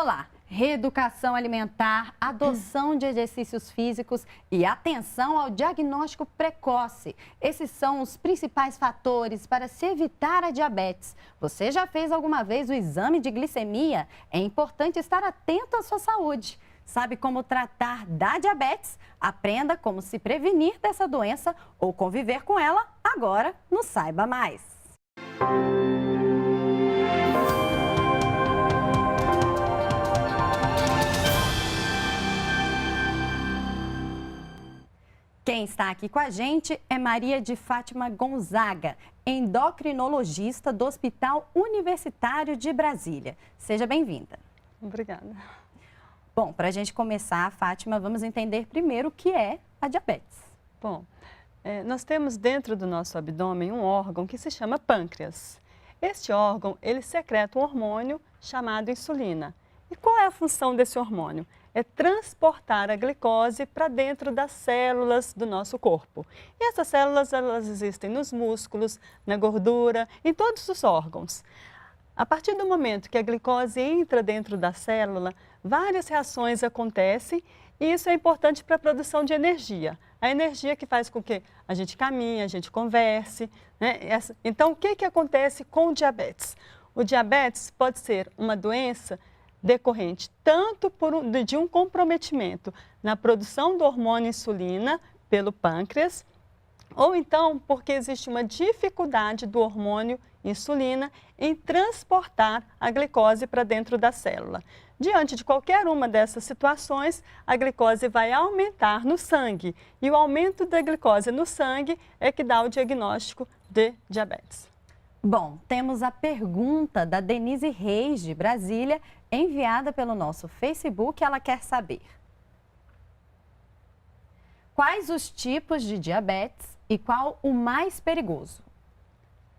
Olá! Reeducação alimentar, adoção de exercícios físicos e atenção ao diagnóstico precoce. Esses são os principais fatores para se evitar a diabetes. Você já fez alguma vez o exame de glicemia? É importante estar atento à sua saúde. Sabe como tratar da diabetes? Aprenda como se prevenir dessa doença ou conviver com ela agora no Saiba Mais. Quem está aqui com a gente é Maria de Fátima Gonzaga, endocrinologista do Hospital Universitário de Brasília. Seja bem-vinda. Obrigada. Bom, para a gente começar, Fátima, vamos entender primeiro o que é a diabetes. Bom, nós temos dentro do nosso abdômen um órgão que se chama pâncreas. Este órgão, ele secreta um hormônio chamado insulina. E qual é a função desse hormônio? É transportar a glicose para dentro das células do nosso corpo. E essas células, elas existem nos músculos, na gordura, em todos os órgãos. A partir do momento que a glicose entra dentro da célula, várias reações acontecem e isso é importante para a produção de energia. A energia que faz com que a gente caminhe, a gente converse, né? Então, o que acontece com o diabetes? O diabetes pode ser uma doença decorrente tanto de um comprometimento na produção do hormônio insulina pelo pâncreas, ou então porque existe uma dificuldade do hormônio insulina em transportar a glicose para dentro da célula. Diante de qualquer uma dessas situações, a glicose vai aumentar no sangue e o aumento da glicose no sangue é que dá o diagnóstico de diabetes. Bom, temos a pergunta da Denise Reis, de Brasília, enviada pelo nosso Facebook. Ela quer saber: quais os tipos de diabetes e qual o mais perigoso?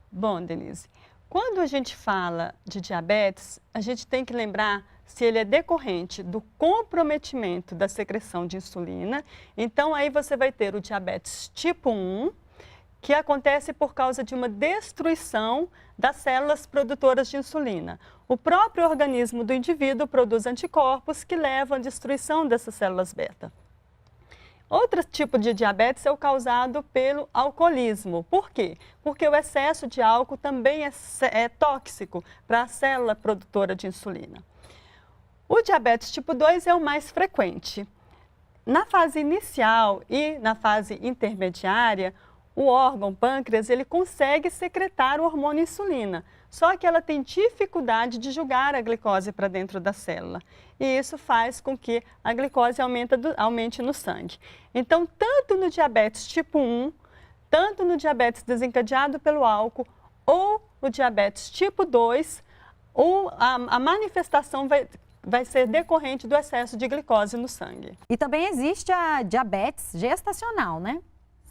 Bom, Denise, quando a gente fala de diabetes, a gente tem que lembrar se ele é decorrente do comprometimento da secreção de insulina. Então, aí você vai ter o diabetes tipo 1, que acontece por causa de uma destruição das células produtoras de insulina. O próprio organismo do indivíduo produz anticorpos que levam à destruição dessas células beta. Outro tipo de diabetes é o causado pelo alcoolismo. Por quê? Porque o excesso de álcool também é tóxico para a célula produtora de insulina. O diabetes tipo 2 é o mais frequente. Na fase inicial e na fase intermediária, o órgão pâncreas, ele consegue secretar o hormônio insulina, só que ela tem dificuldade de jogar a glicose para dentro da célula. E isso faz com que a glicose aumente no sangue. Então, tanto no diabetes tipo 1, tanto no diabetes desencadeado pelo álcool, ou no diabetes tipo 2, a manifestação vai ser decorrente do excesso de glicose no sangue. E também existe a diabetes gestacional, né?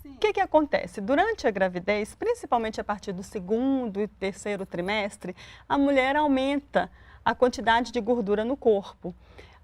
O que acontece? Durante a gravidez, principalmente a partir do segundo e terceiro trimestre, a mulher aumenta a quantidade de gordura no corpo.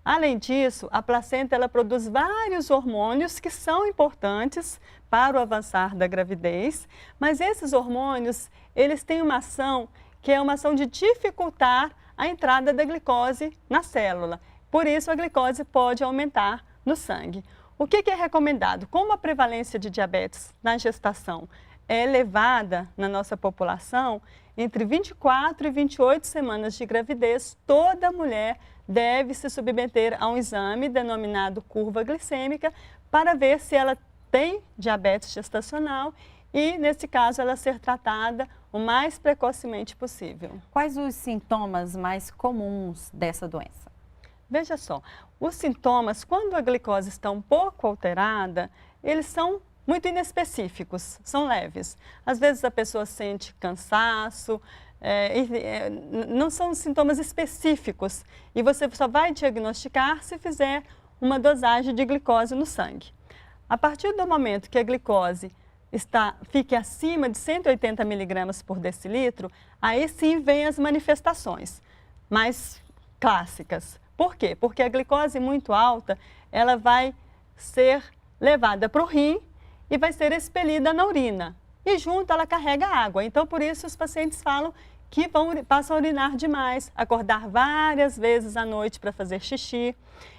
Além disso, a placenta ela produz vários hormônios que são importantes para o avançar da gravidez, mas esses hormônios, eles têm uma ação que é uma ação de dificultar a entrada da glicose na célula. Por isso, a glicose pode aumentar no sangue. O que é recomendado? Como a prevalência de diabetes na gestação é elevada na nossa população, entre 24 e 28 semanas de gravidez, toda mulher deve se submeter a um exame denominado curva glicêmica para ver se ela tem diabetes gestacional e, nesse caso, ela ser tratada o mais precocemente possível. Quais os sintomas mais comuns dessa doença? Veja só, os sintomas, quando a glicose está um pouco alterada, eles são muito inespecíficos, são leves. Às vezes a pessoa sente cansaço, não são sintomas específicos e você só vai diagnosticar se fizer uma dosagem de glicose no sangue. A partir do momento que a glicose fique acima de 180 miligramas por decilitro, aí sim vem as manifestações mais clássicas. Por quê? Porque a glicose muito alta, ela vai ser levada para o rim e vai ser expelida na urina. E junto ela carrega água. Então, por isso, os pacientes falam que passam a urinar demais, acordar várias vezes à noite para fazer xixi.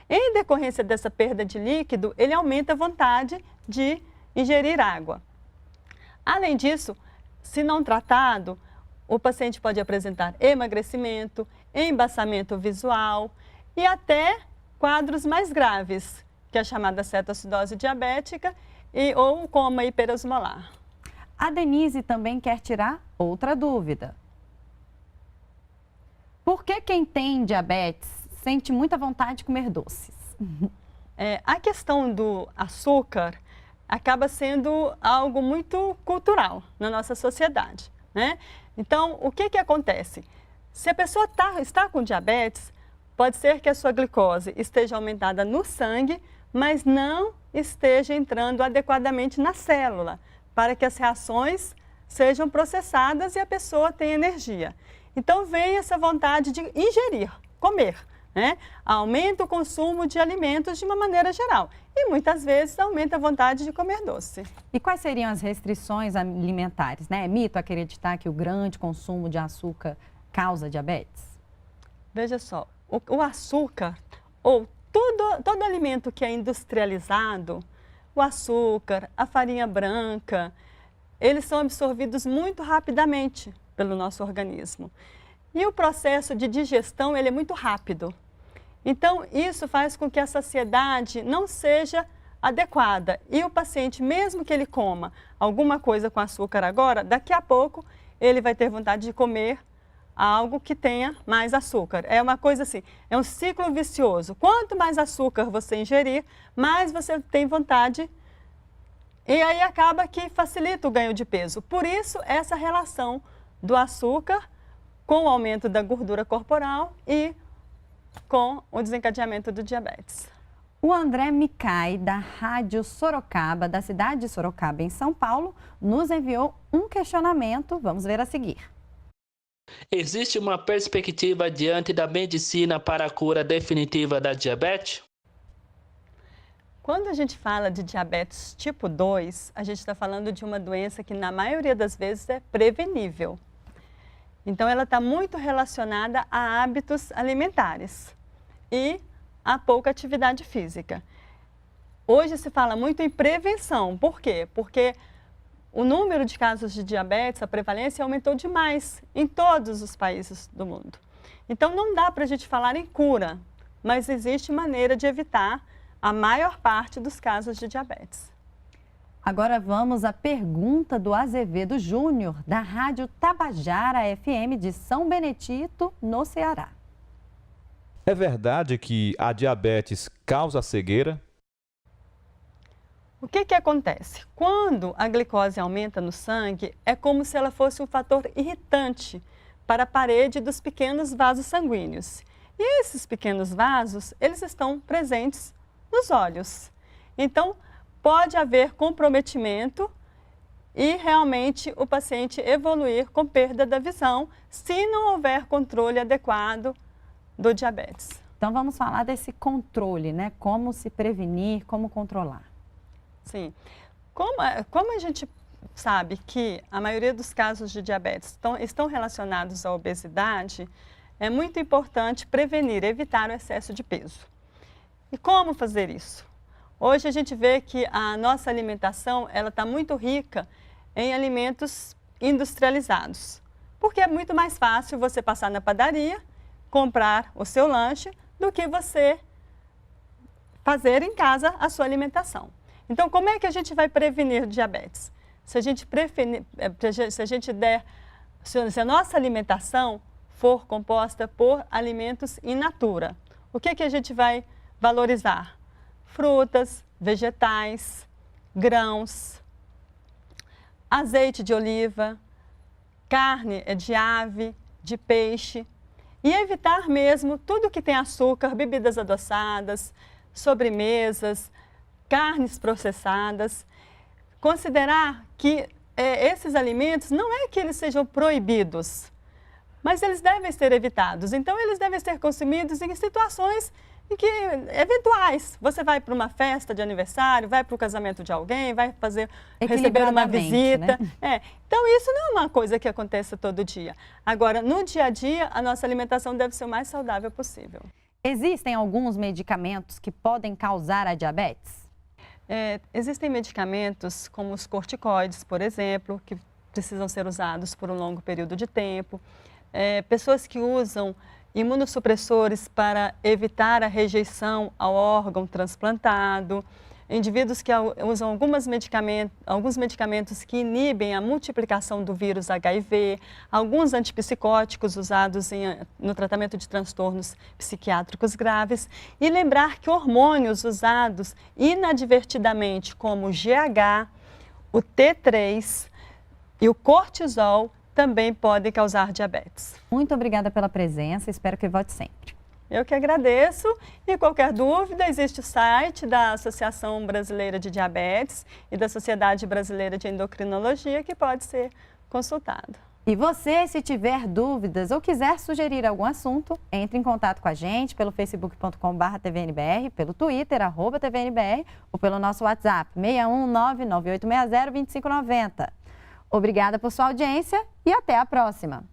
Em decorrência dessa perda de líquido, ele aumenta a vontade de ingerir água. Além disso, se não tratado, o paciente pode apresentar emagrecimento, embaçamento visual e até quadros mais graves, que é a chamada cetoacidose diabética ou coma hiperosmolar. A Denise também quer tirar outra dúvida. Por que quem tem diabetes sente muita vontade de comer doces? A questão do açúcar acaba sendo algo muito cultural na nossa sociedade, né? Então, o que acontece? Se a pessoa está com diabetes, pode ser que a sua glicose esteja aumentada no sangue, mas não esteja entrando adequadamente na célula, para que as reações sejam processadas e a pessoa tenha energia. Então, vem essa vontade de ingerir, comer, né? Aumenta o consumo de alimentos de uma maneira geral e muitas vezes aumenta a vontade de comer doce. E quais seriam as restrições alimentares, né? É mito acreditar que o grande consumo de açúcar causa diabetes? Veja só, o açúcar ou todo alimento que é industrializado, o açúcar, a farinha branca, eles são absorvidos muito rapidamente pelo nosso organismo. E o processo de digestão, ele é muito rápido. Então, isso faz com que a saciedade não seja adequada. E o paciente, mesmo que ele coma alguma coisa com açúcar agora, daqui a pouco ele vai ter vontade de comer algo que tenha mais açúcar. É uma coisa assim, é um ciclo vicioso. Quanto mais açúcar você ingerir, mais você tem vontade. E aí acaba que facilita o ganho de peso. Por isso, essa relação do açúcar com o aumento da gordura corporal e com o desencadeamento do diabetes. O André Micai, da Rádio Sorocaba, da cidade de Sorocaba, em São Paulo, nos enviou um questionamento. Vamos ver a seguir. Existe uma perspectiva diante da medicina para a cura definitiva da diabetes? Quando a gente fala de diabetes tipo 2, a gente está falando de uma doença que na maioria das vezes é prevenível. Então, ela está muito relacionada a hábitos alimentares e a pouca atividade física. Hoje se fala muito em prevenção. Por quê? Porque o número de casos de diabetes, a prevalência aumentou demais em todos os países do mundo. Então, não dá para a gente falar em cura, mas existe maneira de evitar a maior parte dos casos de diabetes. Agora vamos à pergunta do Azevedo Júnior, da Rádio Tabajara FM de São Benedito, no Ceará. É verdade que a diabetes causa cegueira? O que acontece? Quando a glicose aumenta no sangue, é como se ela fosse um fator irritante para a parede dos pequenos vasos sanguíneos. E esses pequenos vasos, eles estão presentes nos olhos. Então, pode haver comprometimento e realmente o paciente evoluir com perda da visão se não houver controle adequado do diabetes. Então vamos falar desse controle, né? Como se prevenir, como controlar. Sim. Como a gente sabe que a maioria dos casos de diabetes estão relacionados à obesidade, é muito importante prevenir, evitar o excesso de peso. E como fazer isso? Hoje a gente vê que a nossa alimentação está muito rica em alimentos industrializados, porque é muito mais fácil você passar na padaria, comprar o seu lanche, do que você fazer em casa a sua alimentação. Então, como é que a gente vai prevenir diabetes? Se a nossa alimentação for composta por alimentos in natura, o que a gente vai valorizar? Frutas, vegetais, grãos, azeite de oliva, carne de ave, de peixe e evitar mesmo tudo que tem açúcar, bebidas adoçadas, sobremesas, carnes processadas. Considerar que esses alimentos não é que eles sejam proibidos, mas eles devem ser evitados. Então, eles devem ser consumidos em situações eventuais. Você vai para uma festa de aniversário, vai para o casamento de alguém, vai receber uma visita. Né? Então, isso não é uma coisa que aconteça todo dia. Agora, no dia a dia, a nossa alimentação deve ser o mais saudável possível. Existem alguns medicamentos que podem causar a diabetes? Existem medicamentos como os corticoides, por exemplo, que precisam ser usados por um longo período de tempo. Pessoas que usam imunossupressores para evitar a rejeição ao órgão transplantado, indivíduos que usam alguns medicamentos que inibem a multiplicação do vírus HIV, alguns antipsicóticos usados no tratamento de transtornos psiquiátricos graves, e lembrar que hormônios usados inadvertidamente, como o GH, o T3 e o cortisol, também podem causar diabetes. Muito obrigada pela presença, espero que volte sempre. Eu que agradeço e qualquer dúvida, existe o site da Associação Brasileira de Diabetes e da Sociedade Brasileira de Endocrinologia que pode ser consultado. E você, se tiver dúvidas ou quiser sugerir algum assunto, entre em contato com a gente pelo facebook.com/tvnbr, pelo Twitter, @tvnbr ou pelo nosso WhatsApp 61998602590. Obrigada por sua audiência e até a próxima!